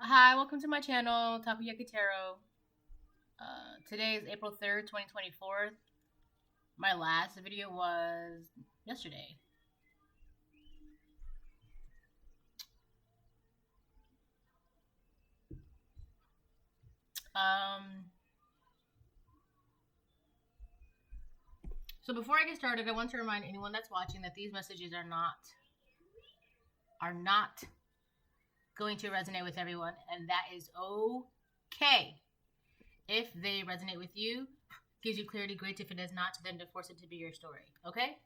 Hi, welcome to my channel, Takoyaki Tarot. Today is April 3rd, 2024. My last video was yesterday. So before I get started, I want to remind anyone that's watching that these messages are not going to resonate with everyone, and that is okay. If they resonate with you, gives you clarity, great. If it does not, then to force it to be your story. Okay?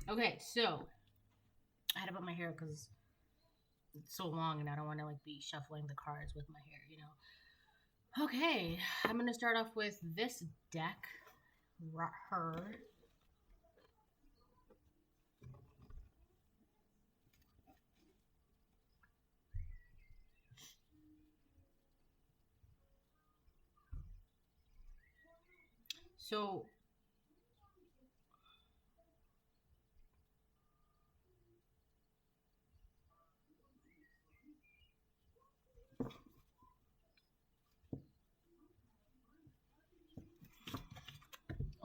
Okay, so I had to put my hair because it's so long and I don't want to like be shuffling the cards with my hair. Okay, I'm gonna start off with this deck. Her. So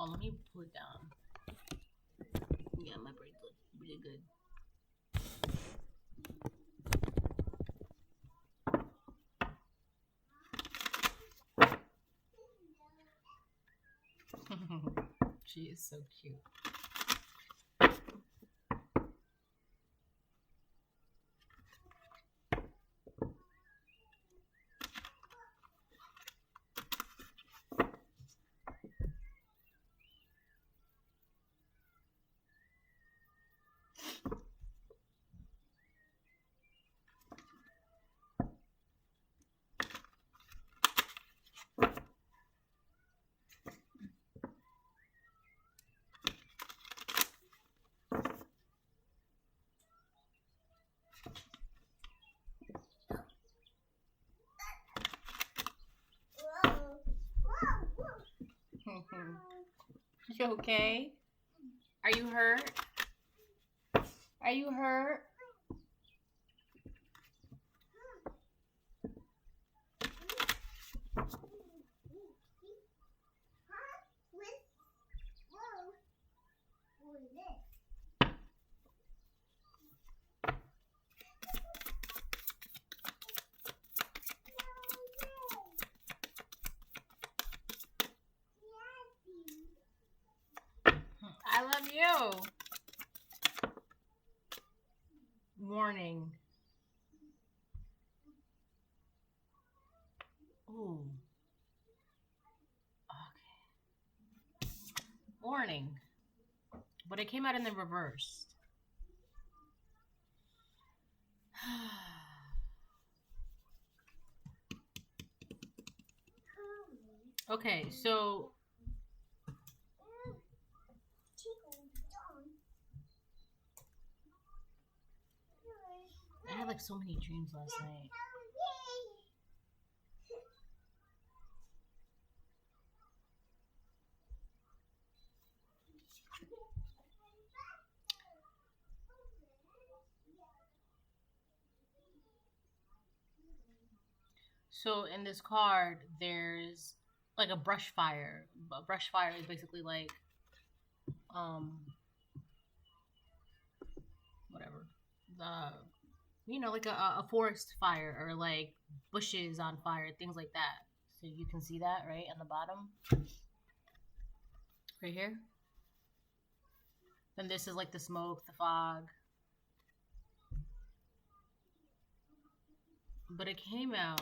let me pull it down. Yeah, my braids look really good. She is so cute. You okay? Are you hurt? Are you hurt? I love you. Warning. Ooh. Okay. Warning. But it came out in the reverse. Okay, so I had like so many dreams last night. So in this card, there's like a brush fire. A brush fire is basically like, whatever, like a forest fire or like bushes on fire, things like that. So you can see that right on the bottom, right here. Then this is like the smoke, the fog. But it came out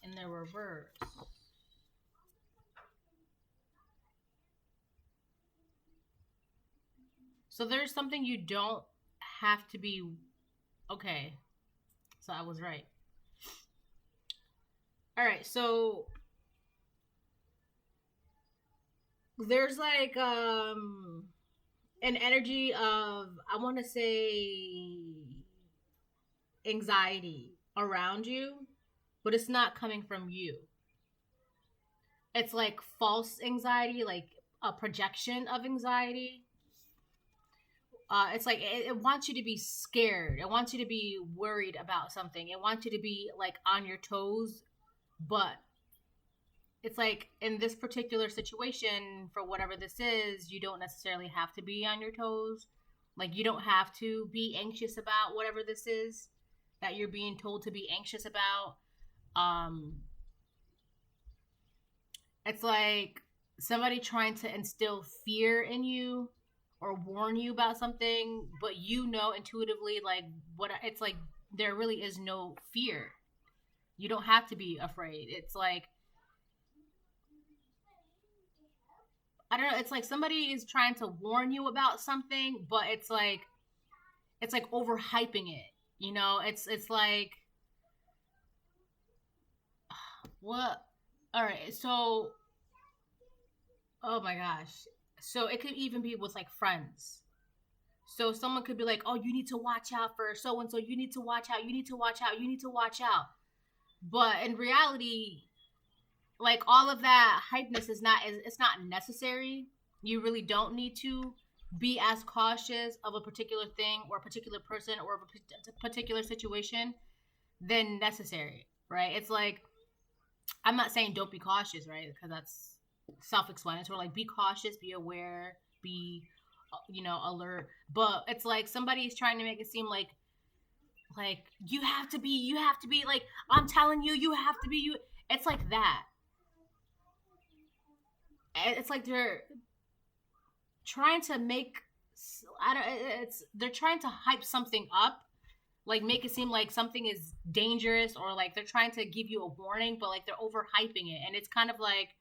in the reverse. So there's something you don't have to be. Okay. So I was right. All right. So there's like an energy of, I want to say, anxiety around you, but it's not coming from you. It's like false anxiety, like a projection of anxiety. It's like it wants you to be scared. It wants you to be worried about something. It wants you to be like on your toes, but it's like in this particular situation, for whatever this is, you don't necessarily have to be on your toes. Like you don't have to be anxious about whatever this is that you're being told to be anxious about. It's like somebody trying to instill fear in you or warn you about something, but you know intuitively like what it's like there really is no fear. You don't have to be afraid. It's like I don't know, it's like somebody is trying to warn you about something, but it's like overhyping it. You know, it's like what all right, so oh my gosh. So it could even be with like friends. So someone could be like, "Oh, you need to watch out for so and so. You need to watch out. You need to watch out. You need to watch out." But in reality, like all of that hypeness it's not necessary. You really don't need to be as cautious of a particular thing or a particular person or a particular situation than necessary, right? It's like I'm not saying don't be cautious, right? Because that's self-explanatory. Like be cautious, be aware, be alert. But it's like somebody's trying to make it seem like you have to be like I'm telling you, you have to be you. It's like that. It's like they're trying to make they're trying to hype something up, like make it seem like something is dangerous, or like they're trying to give you a warning, but like they're overhyping it, and it's kind of like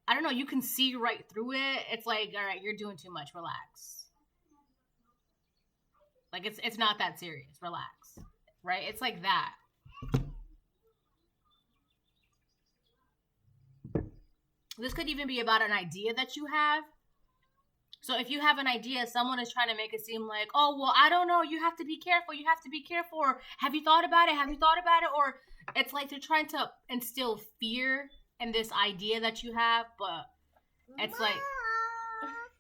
I don't know, you can see right through it. It's like, all right, you're doing too much. Relax. Like it's not that serious. Relax. Right? It's like that. This could even be about an idea that you have. So if you have an idea, someone is trying to make it seem like, oh, well, I don't know. You have to be careful. You have to be careful. Or have you thought about it? Have you thought about it? Or it's like they're trying to instill fear in this idea that you have. But it's like,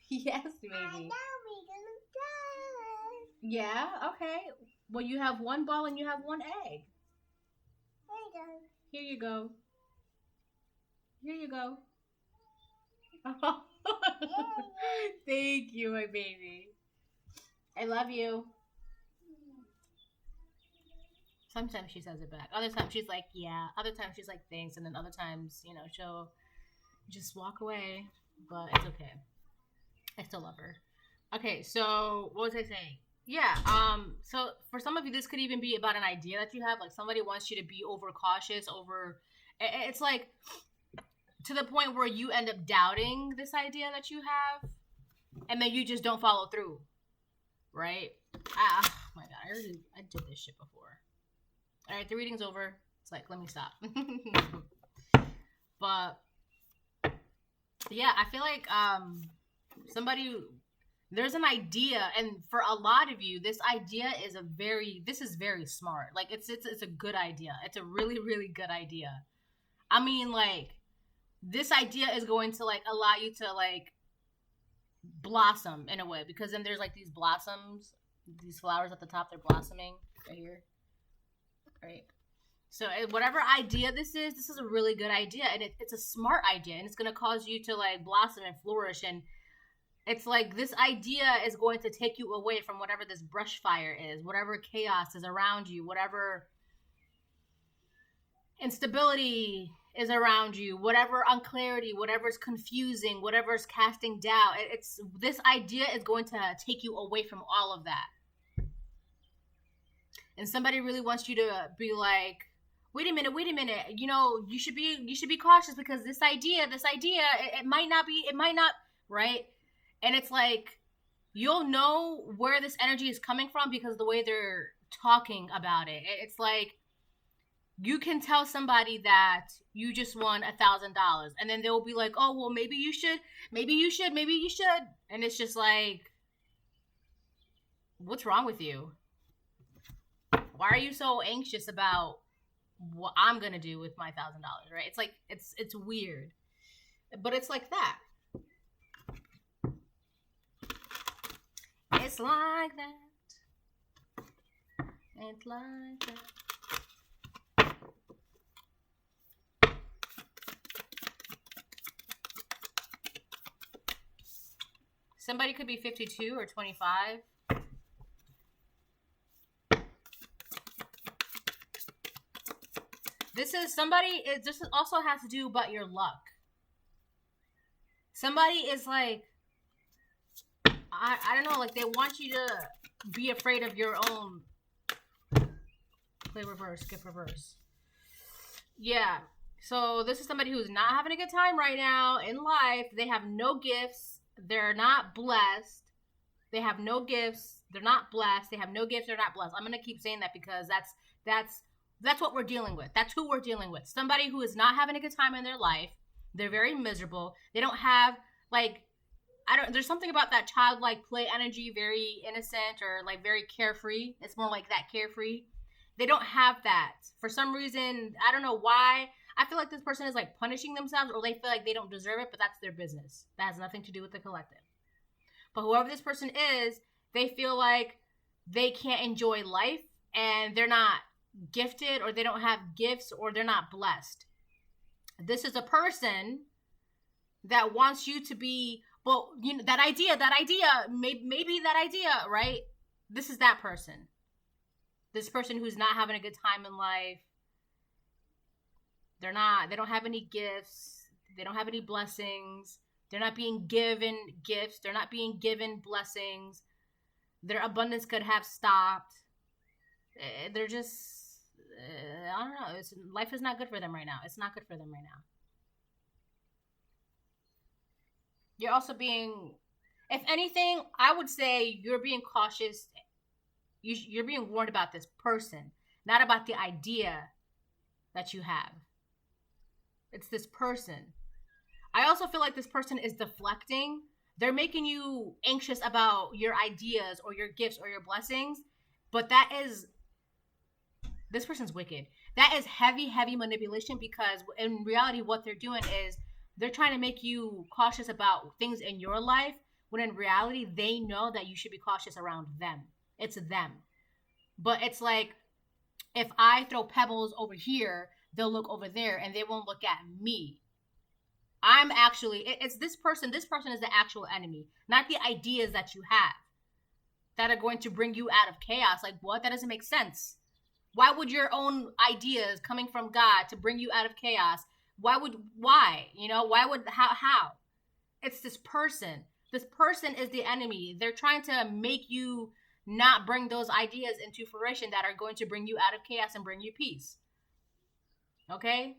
yes, baby. Yeah, okay. Well, you have one ball and you have one egg. Here you go. Here you go. Thank you, my baby. I love you. Sometimes she says it back. Other times she's like, yeah. Other times she's like, thanks. And then other times, she'll just walk away. But it's okay. I still love her. Okay, so what was I saying? Yeah, so for some of you, this could even be about an idea that you have. Like somebody wants you to be overcautious, it's like to the point where you end up doubting this idea that you have, and then you just don't follow through, right? Oh my God, I did this shit before. All right, the reading's over. It's like, let me stop. But yeah, I feel like there's an idea, and for a lot of you, this idea is very smart. Like it's a good idea. It's a really, really good idea. I mean, like this idea is going to like allow you to like blossom in a way, because then there's like these blossoms, these flowers at the top, they're blossoming right here. Right. So whatever idea this is a really good idea, and it's a smart idea, and it's going to cause you to like blossom and flourish. And it's like this idea is going to take you away from whatever this brush fire is, whatever chaos is around you, whatever instability is around you, whatever unclarity, whatever's confusing, whatever's casting doubt. This idea is going to take you away from all of that. And somebody really wants you to be like, wait a minute, you should be cautious, because this idea, it might not, right? And it's like, you'll know where this energy is coming from because of the way they're talking about it. It's like, you can tell somebody that you just won $1,000, and then they'll be like, oh, well, maybe you should. And it's just like, what's wrong with you? Why are you so anxious about what I'm gonna do with my $1,000? Right? It's like it's weird, but it's like that. It's like that. It's like that. Somebody could be 52 or 25. This also has to do about your luck. Somebody is like, I don't know, like they want you to be afraid of your own. Play reverse, skip reverse. Yeah. So this is somebody who's not having a good time right now in life. They have no gifts. They're not blessed. They have no gifts. They're not blessed. They have no gifts. They're not blessed. I'm going to keep saying that because that's what we're dealing with. That's who we're dealing with. Somebody who is not having a good time in their life. They're very miserable. They don't have, like, there's something about that childlike play energy, very innocent or like very carefree. It's more like that carefree. They don't have that. For some reason, I don't know why. I feel like this person is like punishing themselves, or they feel like they don't deserve it, but that's their business. That has nothing to do with the collective. But whoever this person is, they feel like they can't enjoy life and they're not gifted, or they don't have gifts, or they're not blessed. This is a person that wants you to be, well, you know, that idea, maybe that idea, right? This is that person. This person who's not having a good time in life. They don't have any gifts. They don't have any blessings. They're not being given gifts. They're not being given blessings. Their abundance could have stopped. They're just, I don't know. Life is not good for them right now. It's not good for them right now. You're also being, if anything, I would say you're being cautious. You're being warned about this person, not about the idea that you have. It's this person. I also feel like this person is deflecting. They're making you anxious about your ideas or your gifts or your blessings. But this person's wicked. That is heavy, heavy manipulation, because in reality, what they're doing is they're trying to make you cautious about things in your life, when in reality, they know that you should be cautious around them. It's them. But it's like, if I throw pebbles over here, they'll look over there and they won't look at me. It's this person. This person is the actual enemy, not the ideas that you have that are going to bring you out of chaos. Like, what? That doesn't make sense. Why would your own ideas coming from God to bring you out of chaos? Why? You know, how? It's this person. This person is the enemy. They're trying to make you not bring those ideas into fruition that are going to bring you out of chaos and bring you peace. Okay?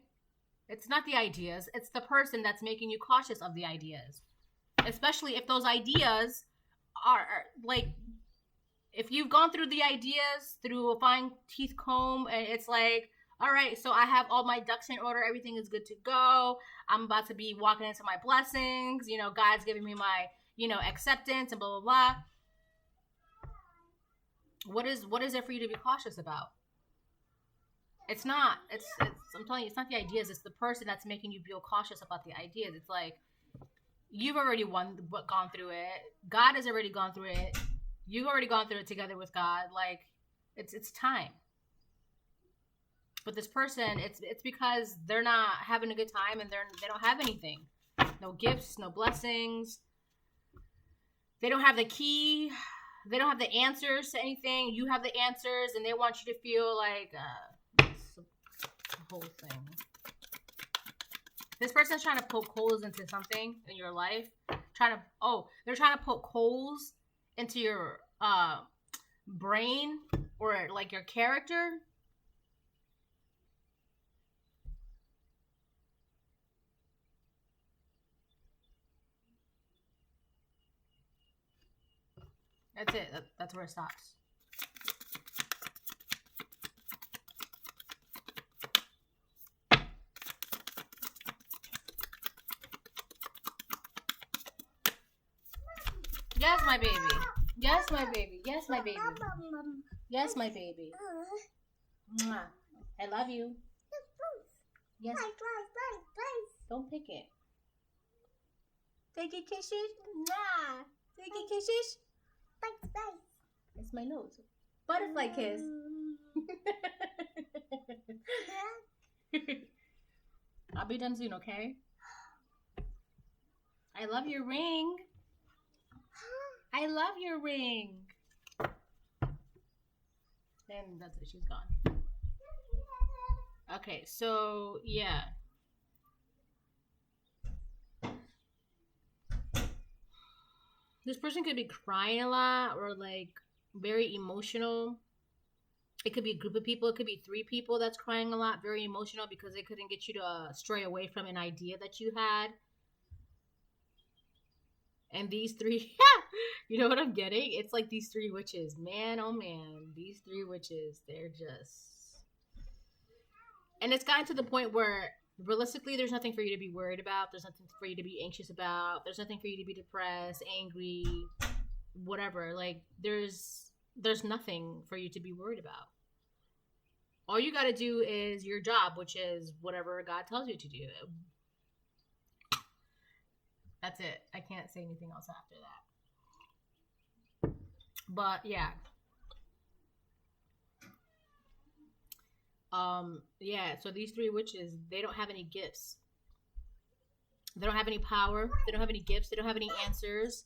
It's not the ideas. It's the person that's making you cautious of the ideas. Especially if those ideas are like, if you've gone through the ideas through a fine teeth comb, and it's like, all right, so I have all my ducks in order. Everything is good to go. I'm about to be walking into my blessings. You know, God's giving me my, acceptance and blah, blah, blah. What is there for you to be cautious about? It's not. I'm telling you, it's not the ideas. It's the person that's making you feel cautious about the ideas. It's like, you've already gone through it. God has already gone through it. You've already gone through it together with God. Like, it's time. But this person, it's because they're not having a good time and they don't have anything. No gifts, no blessings. They don't have the key. They don't have the answers to anything. You have the answers, and they want you to feel like the whole thing. This person's trying to poke holes into something in your life. They're trying to poke holes into your brain or like your character. That's it. That's where it stops. Yes, my baby. Yes, my baby. Yes, my baby. Yes, my baby. Mwah. I love you. Yes. Don't pick it. Take your kisses. Nah. Take your kisses. It's my nose. Butterfly kiss. I'll be done soon, okay? I love your ring. I love your ring. And that's it. She's gone. Okay, so yeah. This person could be crying a lot or like very emotional. It could be a group of people. It could be 3 people that's crying a lot, very emotional because they couldn't get you to stray away from an idea that you had. And these 3, you know what I'm getting? It's like these 3 witches. Man, oh man, these 3 witches, they're just... And it's gotten to the point where realistically, there's nothing for you to be worried about. There's nothing for you to be anxious about. There's nothing for you to be depressed, angry, whatever. Like, there's nothing for you to be worried about. All you got to do is your job, which is whatever God tells you to do. That's it. I can't say anything else after that. But yeah. Yeah, so these 3 witches, they don't have any gifts. They don't have any power. They don't have any gifts. They don't have any answers.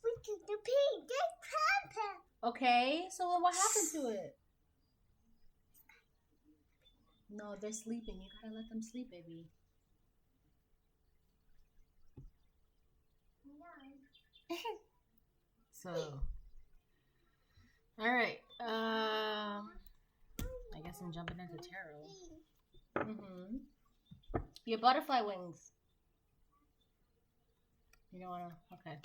Okay, so what happened to it? No, they're sleeping. You gotta let them sleep, baby. So, all right. I guess I'm jumping into tarot. Your butterfly wings. You don't wanna. Okay.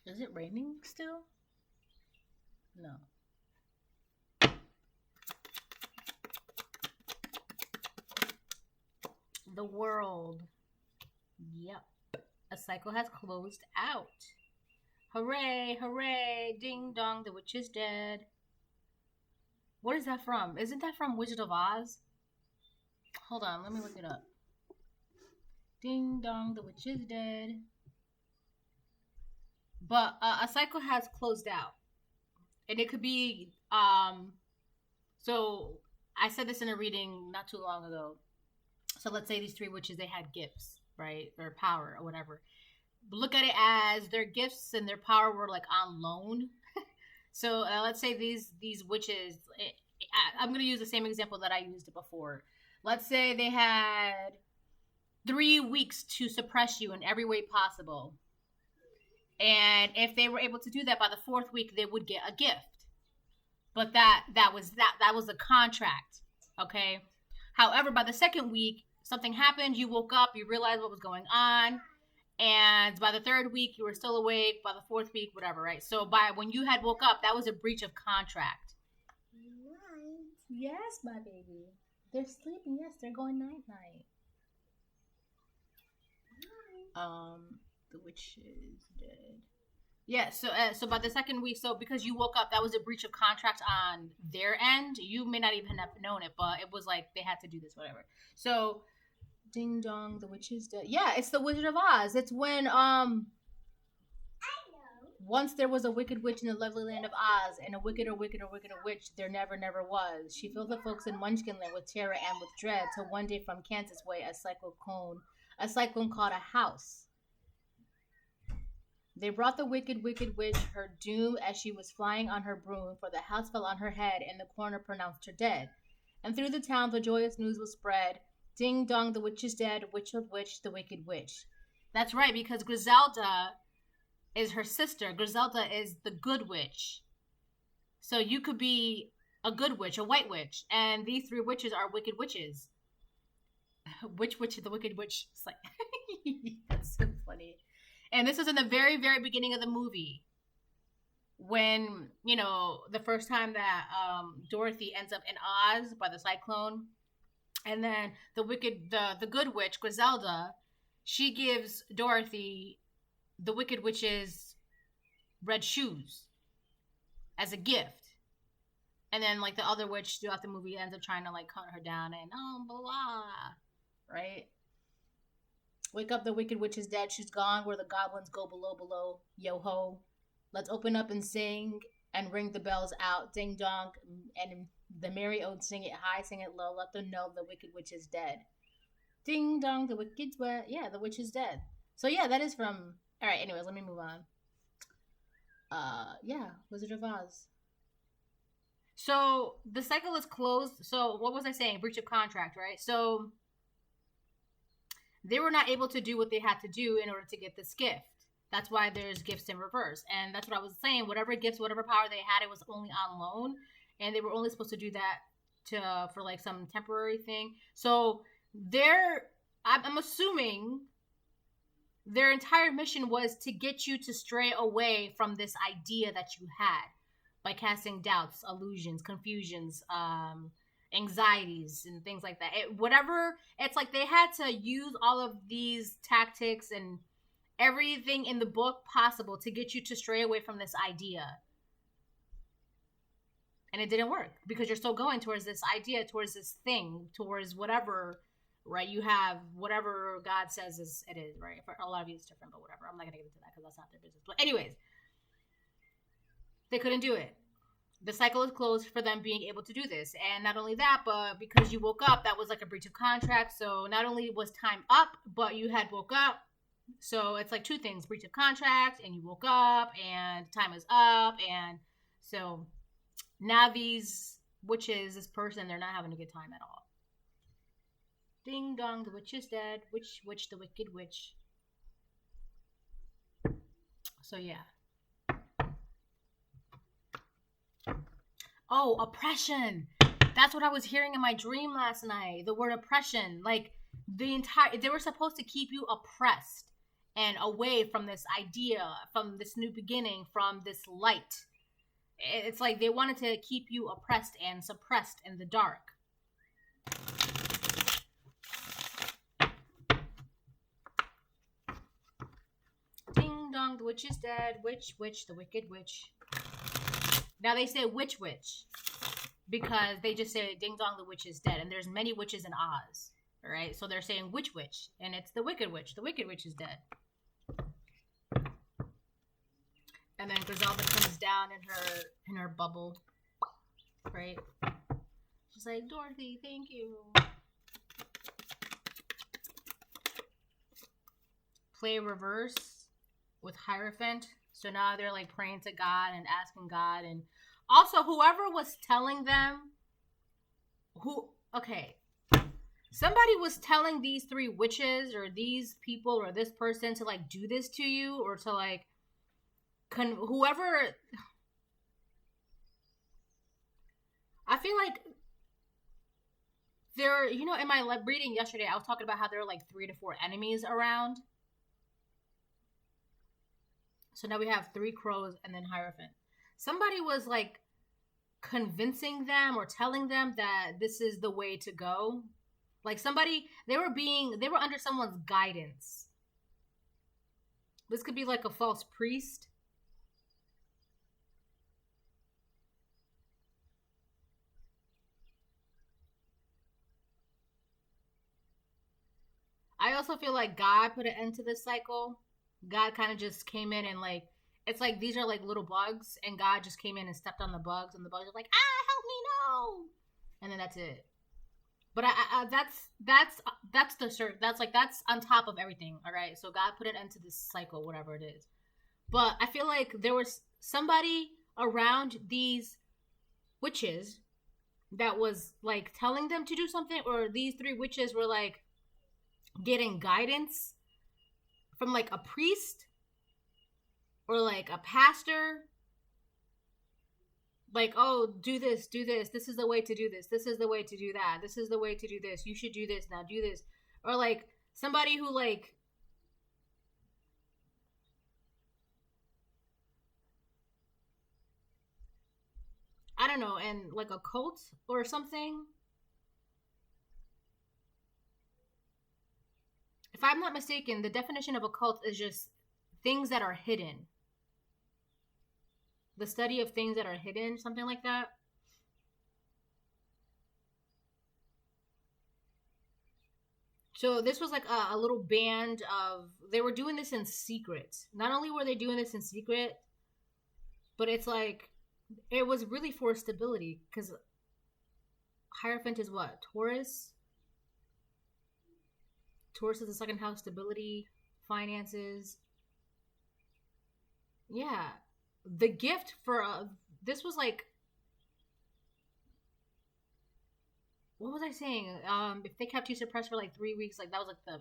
Is it raining still? No. The world. Yep. A cycle has closed out. Hooray, hooray, ding dong, the witch is dead. What is that from? Isn't that from Wizard of Oz? Hold on, let me look it up. Ding dong, the witch is dead. But a cycle has closed out. And it could be, so I said this in a reading not too long ago. So let's say these 3 witches, they had gifts, right? Or power or whatever. Look at it as their gifts and their power were like on loan. So let's say these witches, I'm going to use the same example that I used before. Let's say they had 3 weeks to suppress you in every way possible. And if they were able to do that by the 4th week, they would get a gift. But that was a contract, okay? However, by the 2nd week, something happened. You woke up, you realized what was going on, and by the 3rd week, you were still awake. By the 4th week, whatever, right? So by when you had woke up, that was a breach of contract. Yes, my baby. They're sleeping. Yes, they're going night night. The witch is dead. Yeah, so by the 2nd week, so because you woke up, that was a breach of contract on their end. You may not even have known it, but it was like they had to do this, whatever. So, ding dong, the witch is dead. Yeah, it's the Wizard of Oz. It's when I know. Once there was a wicked witch in the lovely land of Oz, and a wickeder witch there never was. She filled the folks in Munchkinland with terror and with dread, till one day from Kansas way a cyclone a cyclone called a house. They brought the wicked, wicked witch her doom as she was flying on her broom, for the house fell on her head, and the coroner pronounced her dead. And through the town the joyous news was spread. Ding dong, the witch is dead, witch of witch, the wicked witch. That's right, because Griselda is her sister. Griselda is the good witch. So you could be a good witch, a white witch, and these three witches are wicked witches. Which witch is the wicked witch? It's like, that's so funny. And this was in the very, very beginning of the movie. When, you know, the first time that Dorothy ends up in Oz by the cyclone. And then the good witch, Griselda, she gives Dorothy the wicked witch's red shoes as a gift. And then, like, the other witch throughout the movie ends up trying to, like, cut her down and, blah, blah, right? Wake up, the wicked witch is dead. She's gone where the goblins go below, below. Yo-ho. Let's open up and sing and ring the bells out. Ding dong. And the merry old sing it high, sing it low. Let them know the wicked witch is dead. Ding dong, the witch the witch is dead. So yeah, that is from... Alright, anyways, let me move on. Yeah, Wizard of Oz. So, the cycle is closed. So, what was I saying? Breach of contract, right? So, they were not able to do what they had to do in order to get this gift. That's why there's gifts in reverse. And that's what I was saying. Whatever gifts, whatever power they had, it was only on loan. And they were only supposed to do that for like some temporary thing. So I'm assuming their entire mission was to get you to stray away from this idea that you had by casting doubts, illusions, confusions, anxieties, and things like that. It's like they had to use all of these tactics and everything in the book possible to get you to stray away from this idea. And it didn't work because you're still going towards this idea, towards this thing, towards whatever, right? You have whatever God says it is, right? For a lot of you it's different, but whatever. I'm not going to get into that because that's not their business. But anyways, they couldn't do it. The cycle is closed for them being able to do this. And not only that, but because you woke up, that was like a breach of contract. So not only was time up, but you had woke up. So it's like two things, breach of contract, and you woke up, and time is up. And so now these witches, this person, they're not having a good time at all. Ding dong, the witch is dead. Witch, the wicked witch. So yeah. Oh, oppression. That's what I was hearing in my dream last night. The word oppression. Like, they were supposed to keep you oppressed and away from this idea, from this new beginning, from this light. It's like they wanted to keep you oppressed and suppressed in the dark. Ding dong, the witch is dead. Witch, the wicked witch. Now they say witch because they just say ding dong, the witch is dead. And there's many witches in Oz, right? So they're saying witch, and it's the wicked witch. The wicked witch is dead. And then Griselda comes down in her bubble, right? She's like, Dorothy, thank you. Play reverse with Hierophant. So now they're like praying to God and asking God. And also whoever was telling them somebody was telling these three witches or these people or this person to like do this to you or to like whoever. I feel like there, in my reading yesterday, I was talking about how there are like 3 to 4 enemies around. So now we have 3 crows and then Hierophant. Somebody was like convincing them or telling them that this is the way to go. Like they were under someone's guidance. This could be like a false priest. I also feel like God put an end to this cycle. God kind of just came in and like, it's like these are like little bugs and God just came in and stepped on the bugs and the bugs are like, help me, no. And then that's it. But that's the cert. That's on top of everything. All right. So God put an end to this cycle, whatever it is. But I feel like there was somebody around these witches that was like telling them to do something, or these three witches were like getting guidance from like a priest or like a pastor, like, oh, do this, this is the way to do this is the way to do that, this is the way to do this, you should do this, now do this. Or like somebody who like, I don't know, and like a cult or something. If I'm not mistaken, the definition of a cult is just things that are hidden. The study of things that are hidden, something like that. So this was like a little band of, they were doing this in secret. Not only were they doing this in secret, but it's like, it was really for stability, because Hierophant is what? Taurus? Taurus is the second house, stability, finances. Yeah. The gift for, this was like, what was I saying? If they kept you suppressed for like 3 weeks, like that was like the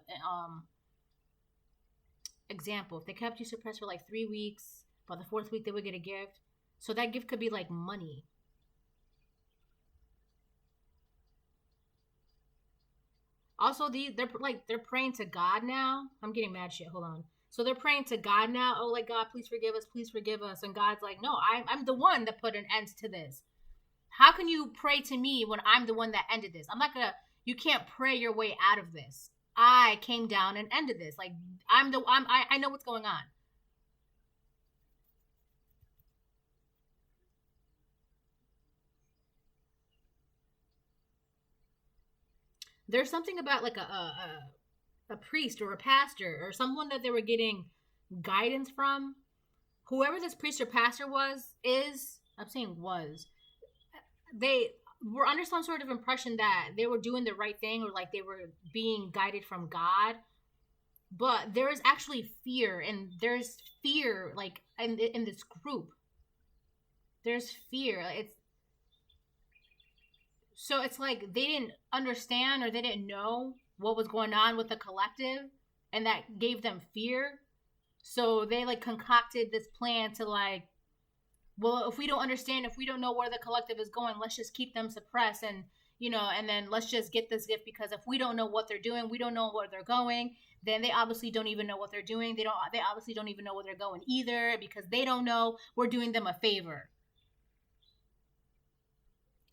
example. If they kept you suppressed for like 3 weeks, by the fourth week they would get a gift. So that gift could be like money. Also, they're praying to God now. I'm getting mad shit. Hold on. So they're praying to God now. Oh, like, God, please forgive us, please forgive us. And God's like, no, I'm the one that put an end to this. How can you pray to me when I'm the one that ended this? I'm not gonna. You can't pray your way out of this. I came down and ended this. Like, I know what's going on. There's something about like a priest or a pastor or someone that they were getting guidance from. Whoever this priest or pastor I'm saying was, they were under some sort of impression that they were doing the right thing, or like they were being guided from God. But there is actually fear, and there's fear like in this group. There's fear. It's like they didn't understand, or they didn't know what was going on with the collective, and that gave them fear. So they like concocted this plan to like, well, if we don't understand, if we don't know where the collective is going, let's just keep them suppressed, and and then let's just get this gift, because if we don't know what they're doing, we don't know where they're going, then they obviously don't even know what they're doing. They obviously don't even know where they're going either, because they don't know. We're doing them a favor.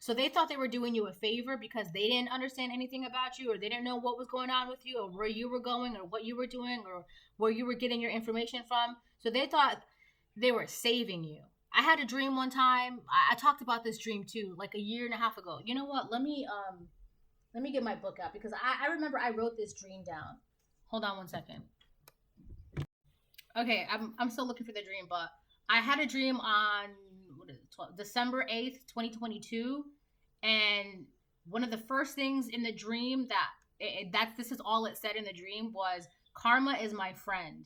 So they thought they were doing you a favor because they didn't understand anything about you, or they didn't know what was going on with you, or where you were going, or what you were doing, or where you were getting your information from. So they thought they were saving you. I had a dream one time. I talked about this dream too, like a year and a half ago. You know what? Let me get my book out, because I remember I wrote this dream down. Hold on one second. Okay, I'm still looking for the dream, but I had a dream on December 8th, 2022, and one of the first things in the dream that this is all it said in the dream was, karma is my friend.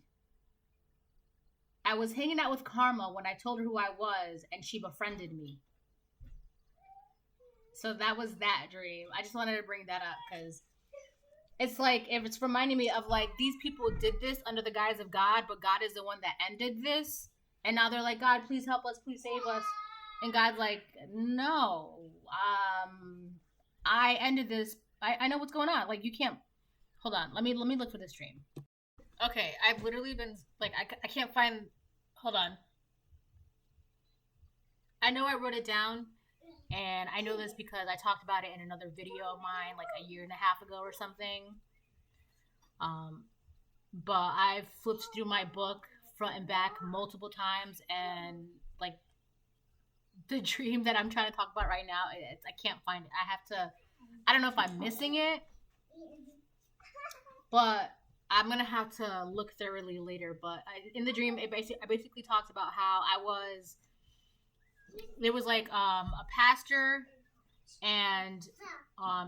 I was hanging out with Karma when I told her who I was, and she befriended me. So that was that dream. I just wanted to bring that up because it's like, if it's reminding me of like, these people did this under the guise of God, but God is the one that ended this. And now they're like, God, please help us, please save us. And God's like, no, I ended this. I know what's going on. Like, you can't. Hold on. Let me look for this dream. Okay, I've literally been like, I can't find. Hold on. I know I wrote it down, and I know this because I talked about it in another video of mine like a year and a half ago or something. But I've flipped through my book front and back multiple times, and like, the dream that I'm trying to talk about right now, I can't find it. I don't know if I'm missing it, but I'm gonna have to look thoroughly later. But in the dream, I basically talked about how there was like a pastor And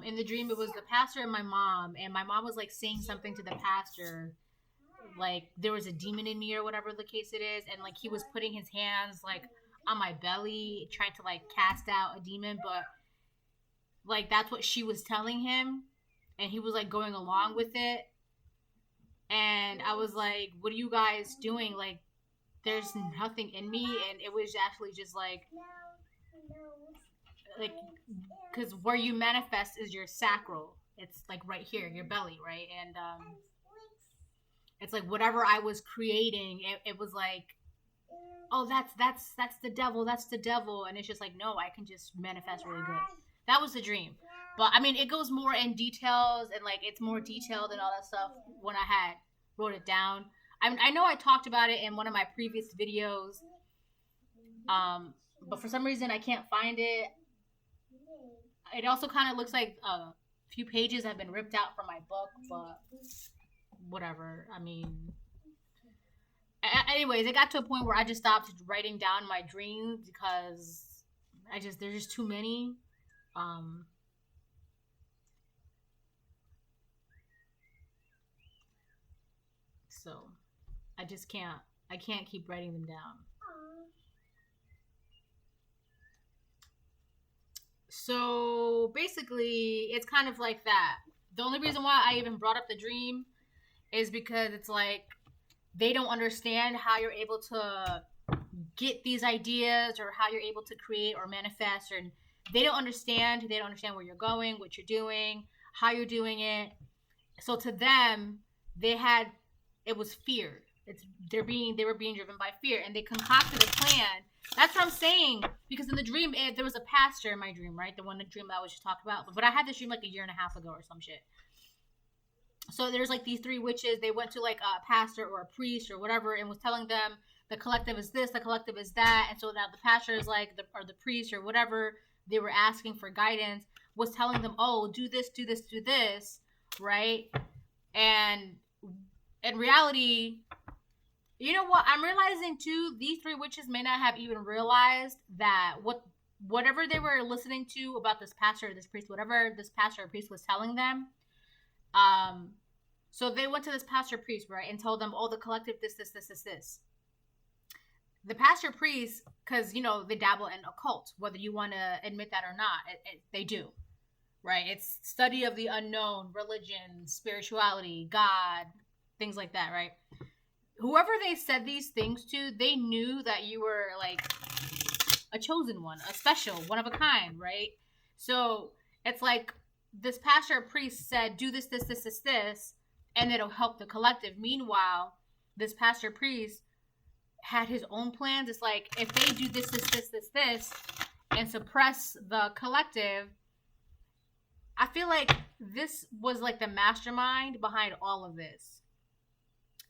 in the dream, it was the pastor and my mom was like saying something to the pastor, like there was a demon in me or whatever the case it is, and like he was putting his hands like on my belly trying to like cast out a demon, but like that's what she was telling him, and he was like going along with it. And I was like, what are you guys doing? Like there's nothing in me. And it was actually just like because where you manifest is your sacral. It's like right here, your belly, right? And it's like whatever I was creating, it was like, oh, that's the devil, that's the devil. And it's just like, no, I can just manifest really good. That was the dream. But I mean, it goes more in details, and like it's more detailed and all that stuff when I had wrote it down. I know I talked about it in one of my previous videos, but for some reason I can't find it. It also kind of looks like a few pages have been ripped out from my book, but whatever. I mean, anyways, it got to a point where I just stopped writing down my dreams because there's just too many. So I can't keep writing them down. So basically, it's kind of like that. The only reason why I even brought up the dream is because it's like they don't understand how you're able to get these ideas or how you're able to create or manifest, or they don't understand where you're going, what you're doing, how you're doing it. So to them, it was fear. They were being driven by fear, and they concocted a plan. That's what I'm saying, because in the dream, there was a pastor in my dream, right? The dream that I was just talking about. But I had this dream like a year and a half ago or some shit. So there's like these three witches. They went to like a pastor or a priest or whatever and was telling them the collective is this, the collective is that. And so now the pastor is like, or the priest or whatever they were asking for guidance was telling them, oh, do this, do this, do this, right? And in reality, you know what? I'm realizing too, these three witches may not have even realized that whatever they were listening to about this pastor or this priest, whatever this pastor or priest was telling them. So they went to this pastor priest, right, and told them, oh, the collective, this. The pastor priest, because, you know, they dabble in occult, whether you want to admit that or not, they do, right? It's study of the unknown, religion, spirituality, God, things like that, right? Whoever they said these things to, they knew that you were like a chosen one, a special, one of a kind, right? So it's like this pastor or priest said, do this, and it'll help the collective. Meanwhile, this pastor priest had his own plans. It's like, if they do this, and suppress the collective, I feel like this was like the mastermind behind all of this.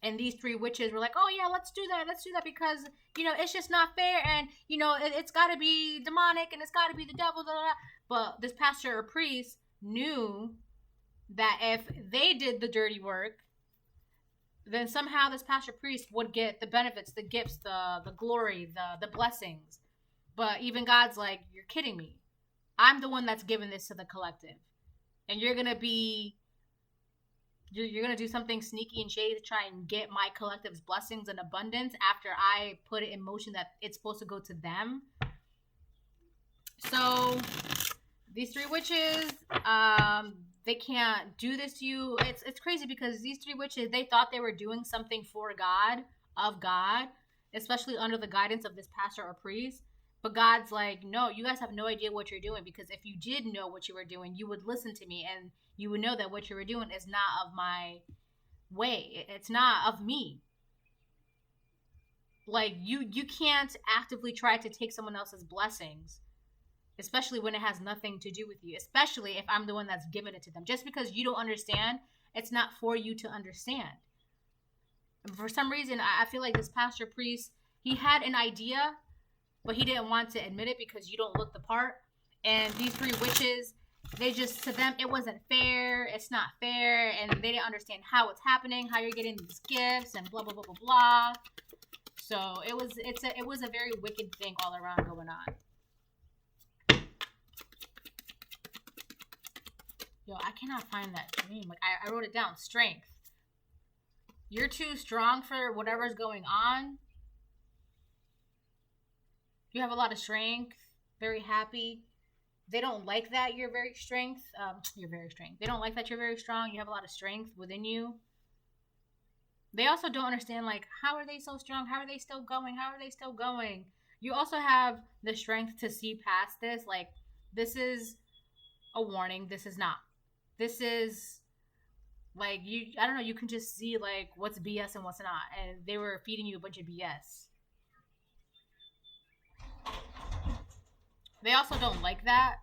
And these three witches were like, oh yeah, let's do that because, you know, it's just not fair, and, you know, it's got to be demonic, and it's got to be the devil, blah, blah, blah. But this pastor or priest knew that if they did the dirty work, then somehow this pastor priest would get the benefits, the gifts, the glory, the blessings. But even God's like, you're kidding me. I'm the one that's giving this to the collective. And you're going to do something sneaky and shady to try and get my collective's blessings and abundance after I put it in motion that it's supposed to go to them. So these three witches, they can't do this to you. It's crazy because these three witches, they thought they were doing something for God, of God, especially under the guidance of this pastor or priest. But God's like, no, you guys have no idea what you're doing, because if you did know what you were doing, you would listen to me, and you would know that what you were doing is not of my way. It's not of me. Like, you can't actively try to take someone else's blessings, especially when it has nothing to do with you, especially if I'm the one that's giving it to them. Just because you don't understand, it's not for you to understand. And for some reason, I feel like this pastor priest, he had an idea, but he didn't want to admit it because you don't look the part. And these three witches, they just, to them, it wasn't fair. It's not fair. And they didn't understand how it's happening, how you're getting these gifts, and blah, blah, blah, blah, blah. So it was a very wicked thing all around going on. Yo, I cannot find that dream. Like, I wrote it down. Strength. You're too strong for whatever's going on. You have a lot of strength. Very happy. They don't like that you're very strength. You're very strength. They don't like that you're very strong. You have a lot of strength within you. They also don't understand, like, how are they so strong? How are they still going? How are they still going? You also have the strength to see past this. Like, this is a warning. This is not. This is, like, you, I don't know, you can just see, like, what's BS and what's not. And they were feeding you a bunch of BS. They also don't like that.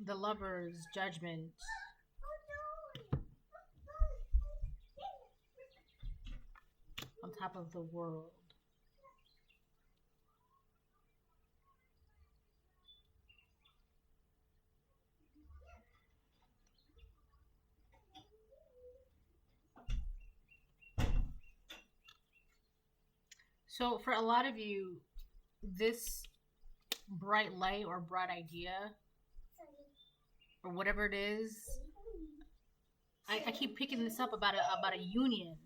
The lover's judgment. On top of the world. So for a lot of you, this bright light or bright idea or whatever it is, I keep picking this up about a union.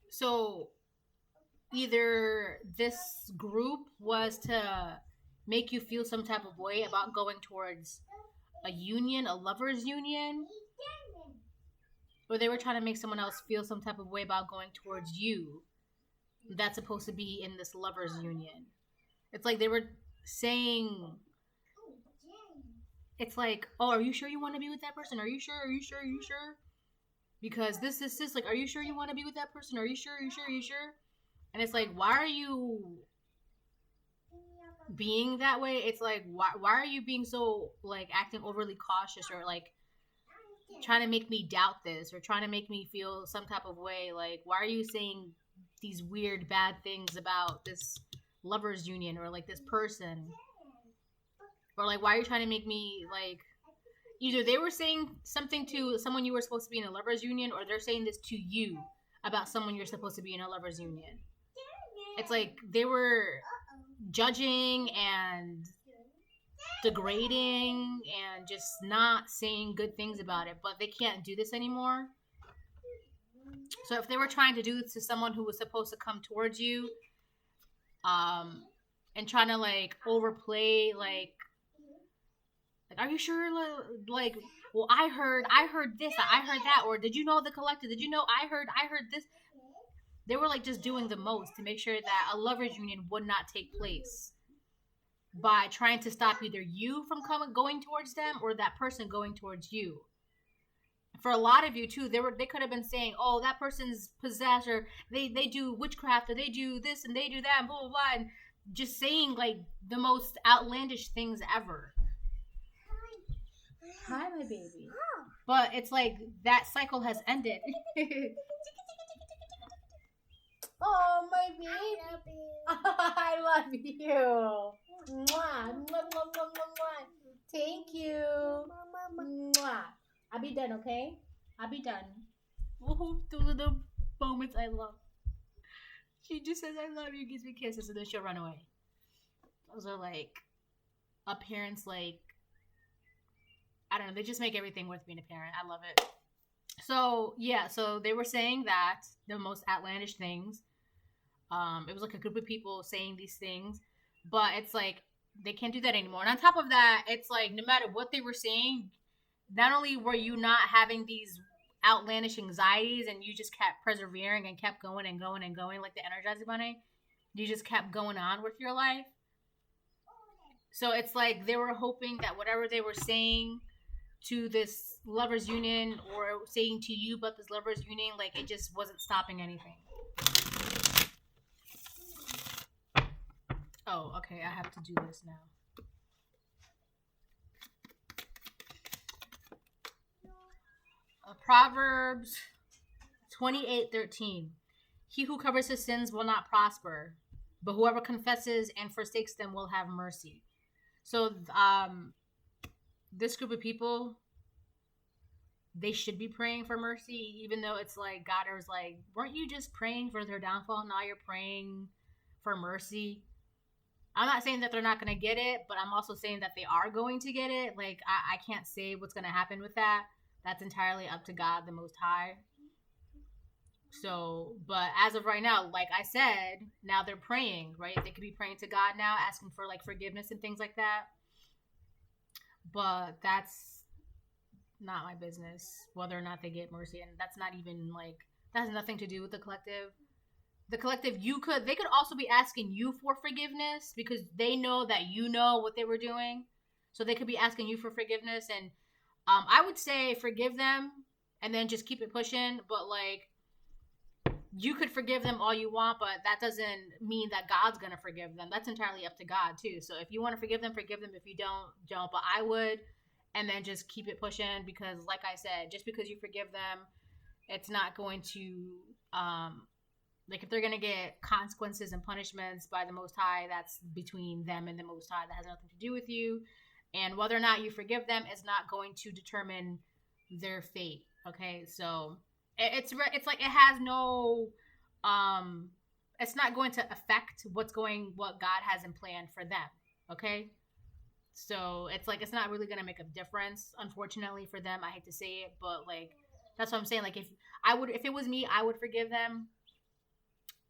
So either this group was to make you feel some type of way about going towards a union, a lover's union, or they were trying to make someone else feel some type of way about going towards you. That's supposed to be in this lover's union. It's like they were saying, it's like, oh, are you sure you want to be with that person? Are you sure? Are you sure? Are you sure? Because this, like, are you sure you want to be with that person? Are you sure? Are you sure? Are you sure? And it's like, why are you being that way? It's like, why are you being so, like, acting overly cautious or, like, trying to make me doubt this or trying to make me feel some type of way? Like, why are you saying these weird, bad things about this lover's union or, like, this person? Or, like, why are you trying to make me, like, either they were saying something to someone you were supposed to be in a lover's union, or they're saying this to you about someone you're supposed to be in a lover's union. It's like they were judging and degrading and just not saying good things about it, but they can't do this anymore. So if they were trying to do this to someone who was supposed to come towards you, and trying to, like, overplay, like, are you sure? Like, well, I heard this, I heard that, or did you know the collective? Did you know I heard this? They were, like, just doing the most to make sure that a lover's union would not take place by trying to stop either you from going towards them or that person going towards you. For a lot of you too, they could have been saying, oh, that person's possessed, or they do witchcraft, or they do this and they do that, and blah blah blah, and just saying, like, the most outlandish things ever. Hi, my baby. But it's like that cycle has ended. Oh, my baby. I love you. Mwah. Mwah, mwah, mwah, mwah. Thank you. Mwah. I'll be done, okay? I'll be done. Oh, those are the moments I love. She just says, I love you, gives me kisses, and then she'll run away. Those are, like, a parent's, like, I don't know, they just make everything worth being a parent. I love it. So, yeah, so they were saying that, the most outlandish things. It was like a group of people saying these things, but it's like, they can't do that anymore. And on top of that, it's like, no matter what they were saying, not only were you not having these outlandish anxieties and you just kept persevering and kept going and going and going like the Energizer Bunny. You just kept going on with your life. So it's like they were hoping that whatever they were saying to this lovers union or saying to you about this lovers union, like it just wasn't stopping anything. Oh, okay, I have to do this now. Proverbs 28:13. He who covers his sins will not prosper, but whoever confesses and forsakes them will have mercy. So, this group of people, they should be praying for mercy, even though it's like God was like, weren't you just praying for their downfall? Now you're praying for mercy. I'm not saying that they're not going to get it, but I'm also saying that they are going to get it. Like, I can't say what's going to happen with that. That's entirely up to God, the Most High. So, but as of right now, like I said, now they're praying, right? They could be praying to God now, asking for like forgiveness and things like that. But that's not my business, whether or not they get mercy. And that's not even like, that has nothing to do with the collective. The collective, they could also be asking you for forgiveness because they know that you know what they were doing. So they could be asking you for forgiveness. And I would say forgive them and then just keep it pushing. But like, you could forgive them all you want, but that doesn't mean that God's going to forgive them. That's entirely up to God too. So if you want to forgive them, forgive them. If you don't. But I would, and then just keep it pushing because like I said, just because you forgive them, it's not going to, like if they're going to get consequences and punishments by the Most High, that's between them and the Most High. That has nothing to do with you. And whether or not you forgive them is not going to determine their fate. Okay, so it's like it has no, it's not going to affect what God has in plan for them. Okay, so it's like it's not really going to make a difference, unfortunately for them. I hate to say it, but like that's what I'm saying. Like if it was me, I would forgive them.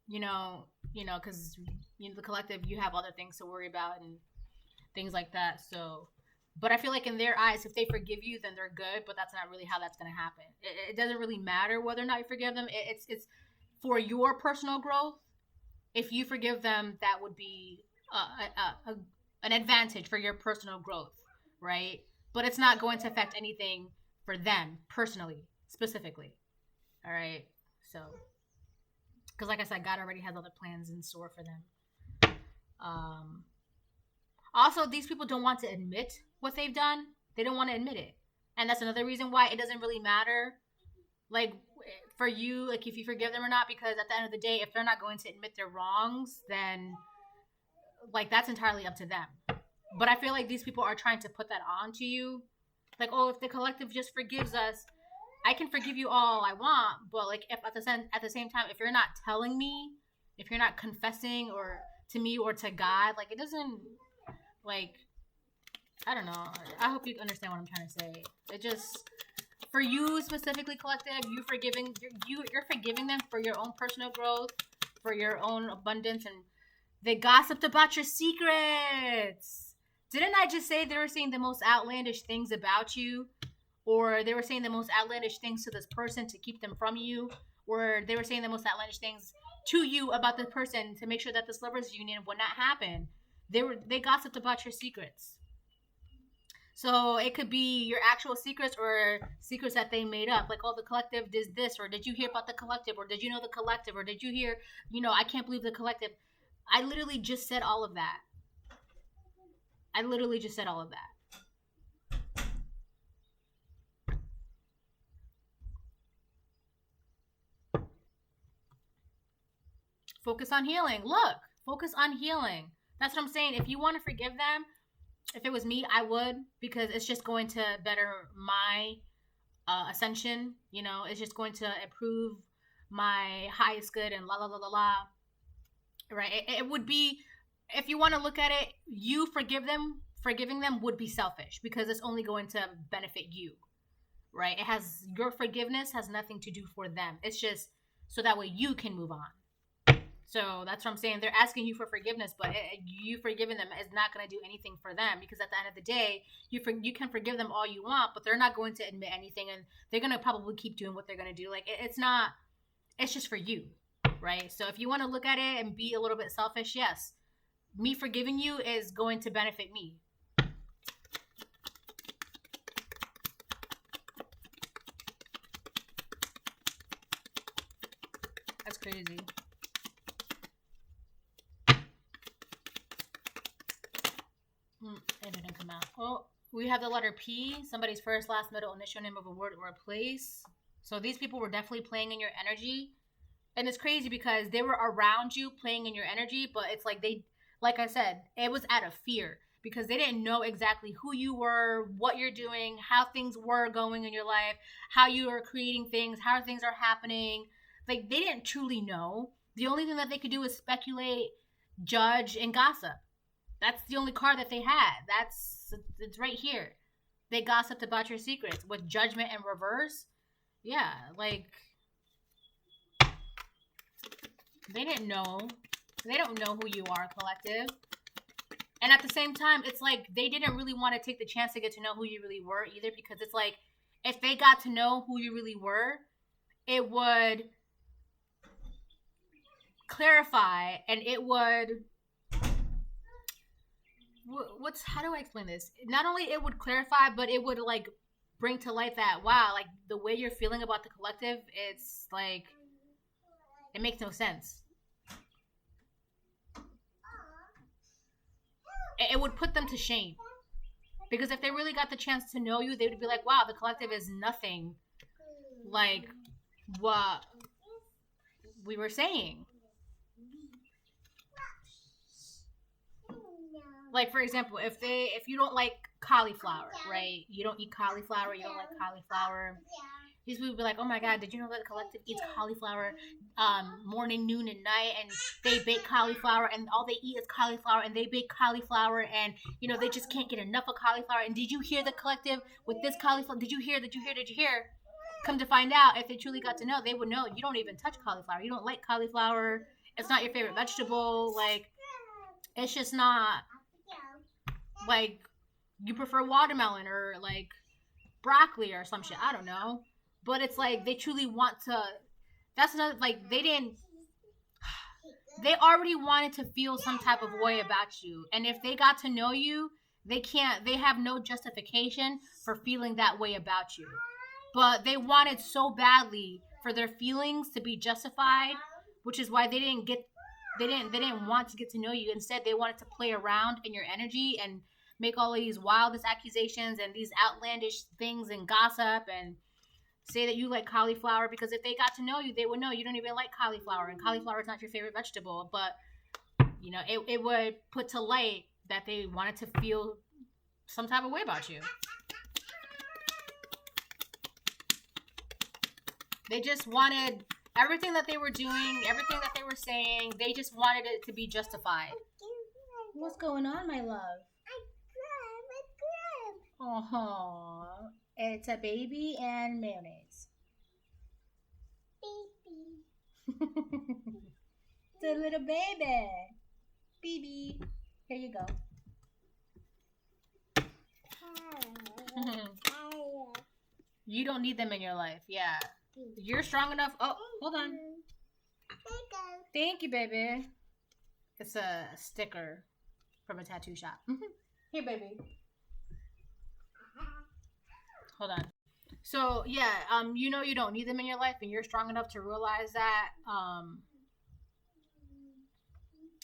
You know, because the collective, you have other things to worry about and things like that. So. But I feel like in their eyes, if they forgive you, then they're good. But that's not really how that's going to happen. It doesn't really matter whether or not you forgive them. It's for your personal growth. If you forgive them, that would be an advantage for your personal growth, right? But it's not going to affect anything for them personally, specifically. All right? So, because like I said, God already has other plans in store for them. Also, these people don't want to admit what they've done. They don't want to admit it. And that's another reason why it doesn't really matter, like, for you, like, if you forgive them or not, because at the end of the day, if they're not going to admit their wrongs, then, like, that's entirely up to them. But I feel like these people are trying to put that on to you. Like, oh, if the collective just forgives us, I can forgive you all I want, but, like, if at the same time, if you're not telling me, if you're not confessing or to me or to God, like, it doesn't, like, I don't know. I hope you understand what I'm trying to say. It just, for you specifically, collective, you're forgiving them for your own personal growth, for your own abundance, and they gossiped about your secrets. Didn't I just say they were saying the most outlandish things about you? Or they were saying the most outlandish things to this person to keep them from you? Or they were saying the most outlandish things to you about this person to make sure that this lovers union would not happen? They gossiped about your secrets. So it could be your actual secrets or secrets that they made up. Like, oh, the collective did this, or did you hear about the collective, or did you know the collective, or did you hear, I can't believe the collective. I literally just said all of that. Focus on healing. Look, focus on healing. That's what I'm saying. If you want to forgive them, if it was me, I would, because it's just going to better my ascension. It's just going to improve my highest good and la la la la la. Right? It would be, if you want to look at it, you forgiving them would be selfish because it's only going to benefit you. Right? Your forgiveness has nothing to do for them. It's just so that way you can move on. So that's what I'm saying. They're asking you for forgiveness, but you forgiving them is not going to do anything for them, because at the end of the day, you can forgive them all you want, but they're not going to admit anything, and they're going to probably keep doing what they're going to do. Like it's not. It's just for you, right? So if you want to look at it and be a little bit selfish, yes, me forgiving you is going to benefit me. That's crazy. It didn't come out. Oh, we have the letter P. Somebody's first, last, middle, initial name of a word or a place. So these people were definitely playing in your energy. And it's crazy because they were around you playing in your energy, but it's like like I said, it was out of fear because they didn't know exactly who you were, what you're doing, how things were going in your life, how you are creating things, how things are happening. Like they didn't truly know. The only thing that they could do is speculate, judge, and gossip. That's the only card that they had. It's right here. They gossiped about your secrets with judgment in reverse. Yeah, like they didn't know. They don't know who you are, collective. And at the same time, it's like they didn't really want to take the chance to get to know who you really were either, because it's like if they got to know who you really were, it would clarify and it would how do I explain this? Not only it would clarify, but it would like bring to light that, wow, like the way you're feeling about the collective, it's like it makes no sense. It would put them to shame, because if they really got the chance to know you, they would be like, wow, the collective is nothing like what we were saying. Like, for example, if you don't like cauliflower, right? You don't eat cauliflower, you don't like cauliflower. These people would be like, oh my God, did you know that the collective eats cauliflower morning, noon, and night, and they bake cauliflower, and all they eat is cauliflower, and they bake cauliflower, and, you know, they just can't get enough of cauliflower. And did you hear the collective with this cauliflower? Did you hear? Come to find out, if they truly got to know, they would know you don't even touch cauliflower. You don't like cauliflower. It's not your favorite vegetable. Like, it's just not. Like, you prefer watermelon or like broccoli or some shit. I don't know. But it's like they truly want to. That's another, like, they already wanted to feel some type of way about you. And if they got to know you, they have no justification for feeling that way about you. But they wanted so badly for their feelings to be justified, which is why they didn't want to get to know you. Instead, they wanted to play around in your energy and make all of these wildest accusations and these outlandish things and gossip and say that you like cauliflower, because if they got to know you, they would know you don't even like cauliflower, and cauliflower is not your favorite vegetable. But, you know, it would put to light that they wanted to feel some type of way about you. They just wanted everything that they were doing, everything that they were saying, they just wanted it to be justified. What's going on, my love? Oh, it's a baby and mayonnaise. Baby. It's a little baby. Baby. Here you go. You don't need them in your life. Yeah. You're strong enough. Oh, hold on. Thank you, baby. It's a sticker from a tattoo shop. Here, baby. Hold on. So yeah, you know you don't need them in your life, and you're strong enough to realize that.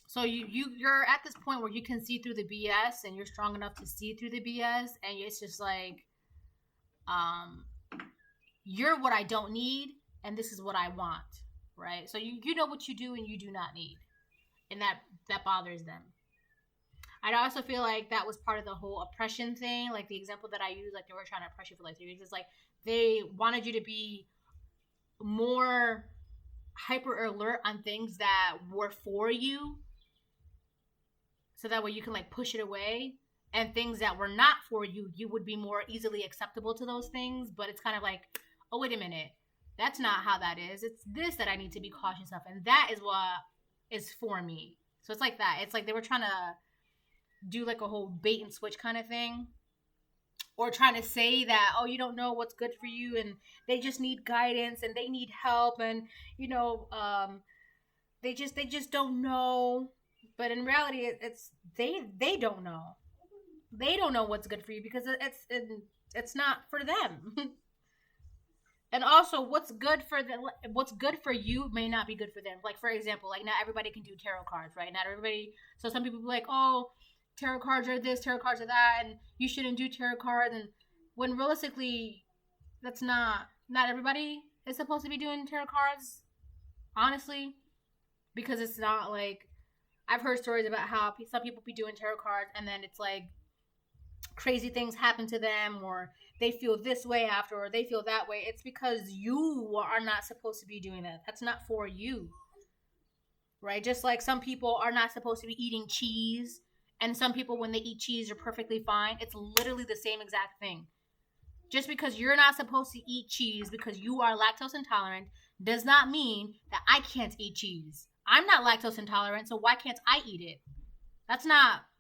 So you're at this point where you can see through the BS, and you're strong enough to see through the BS, and it's just like, you're what I don't need, and this is what I want, right? So you know what you do and you do not need, and that bothers them. I also feel like that was part of the whole oppression thing. Like the example that I use, like they were trying to oppress you for like 3 weeks. It's like they wanted you to be more hyper alert on things that were for you, so that way you can like push it away. And things that were not for you, you would be more easily acceptable to those things. But it's kind of like, oh, wait a minute. That's not how that is. It's this that I need to be cautious of. And that is what is for me. So it's like that. It's like they were trying to do like a whole bait and switch kind of thing, or trying to say that, oh, you don't know what's good for you, and they just need guidance and they need help, and they just don't know. But in reality, it's they don't know. They don't know what's good for you because it's not for them. And also, what's good for you may not be good for them. Like, for example, like, not everybody can do tarot cards, right? Not everybody. So some people be like, oh, tarot cards are this, tarot cards are that, and you shouldn't do tarot cards. And when realistically, that's not everybody is supposed to be doing tarot cards, honestly, because it's not like, I've heard stories about how some people be doing tarot cards and then it's like crazy things happen to them, or they feel this way after, or they feel that way. It's because you are not supposed to be doing that. That's not for you, right? Just like some people are not supposed to be eating cheese, and some people, when they eat cheese, are perfectly fine. It's literally the same exact thing. Just because you're not supposed to eat cheese because you are lactose intolerant does not mean that I can't eat cheese. I'm not lactose intolerant, so why can't I eat it?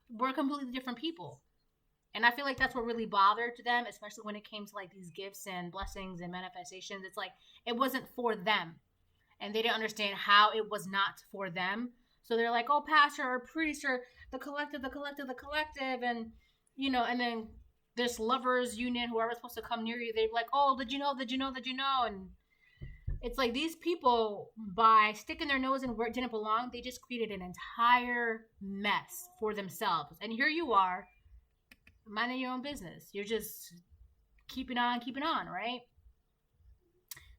We're completely different people. And I feel like that's what really bothered them, especially when it came to like these gifts and blessings and manifestations. It's like, it wasn't for them. And they didn't understand how it was not for them. So they're like, oh, pastor or priest or the collective. And, and then this lovers union, whoever's supposed to come near you, they're like, oh, did you know? And it's like, these people, by sticking their nose in where it didn't belong, they just created an entire mess for themselves. And here you are, minding your own business. You're just keeping on, right?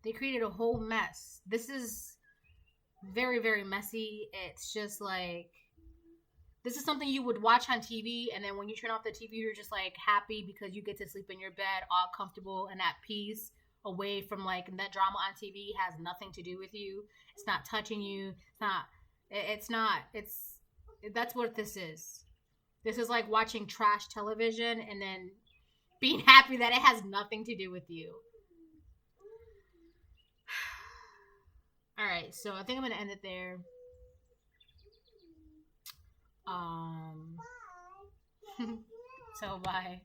They created a whole mess. This is very, very messy. It's just like, this is something you would watch on TV, and then when you turn off the TV, you're just like happy because you get to sleep in your bed all comfortable and at peace, away from like that drama on TV. Has nothing to do with you. It's not touching you. That's what this is. This is like watching trash television and then being happy that it has nothing to do with you. All right, so I think I'm gonna end it there. So bye.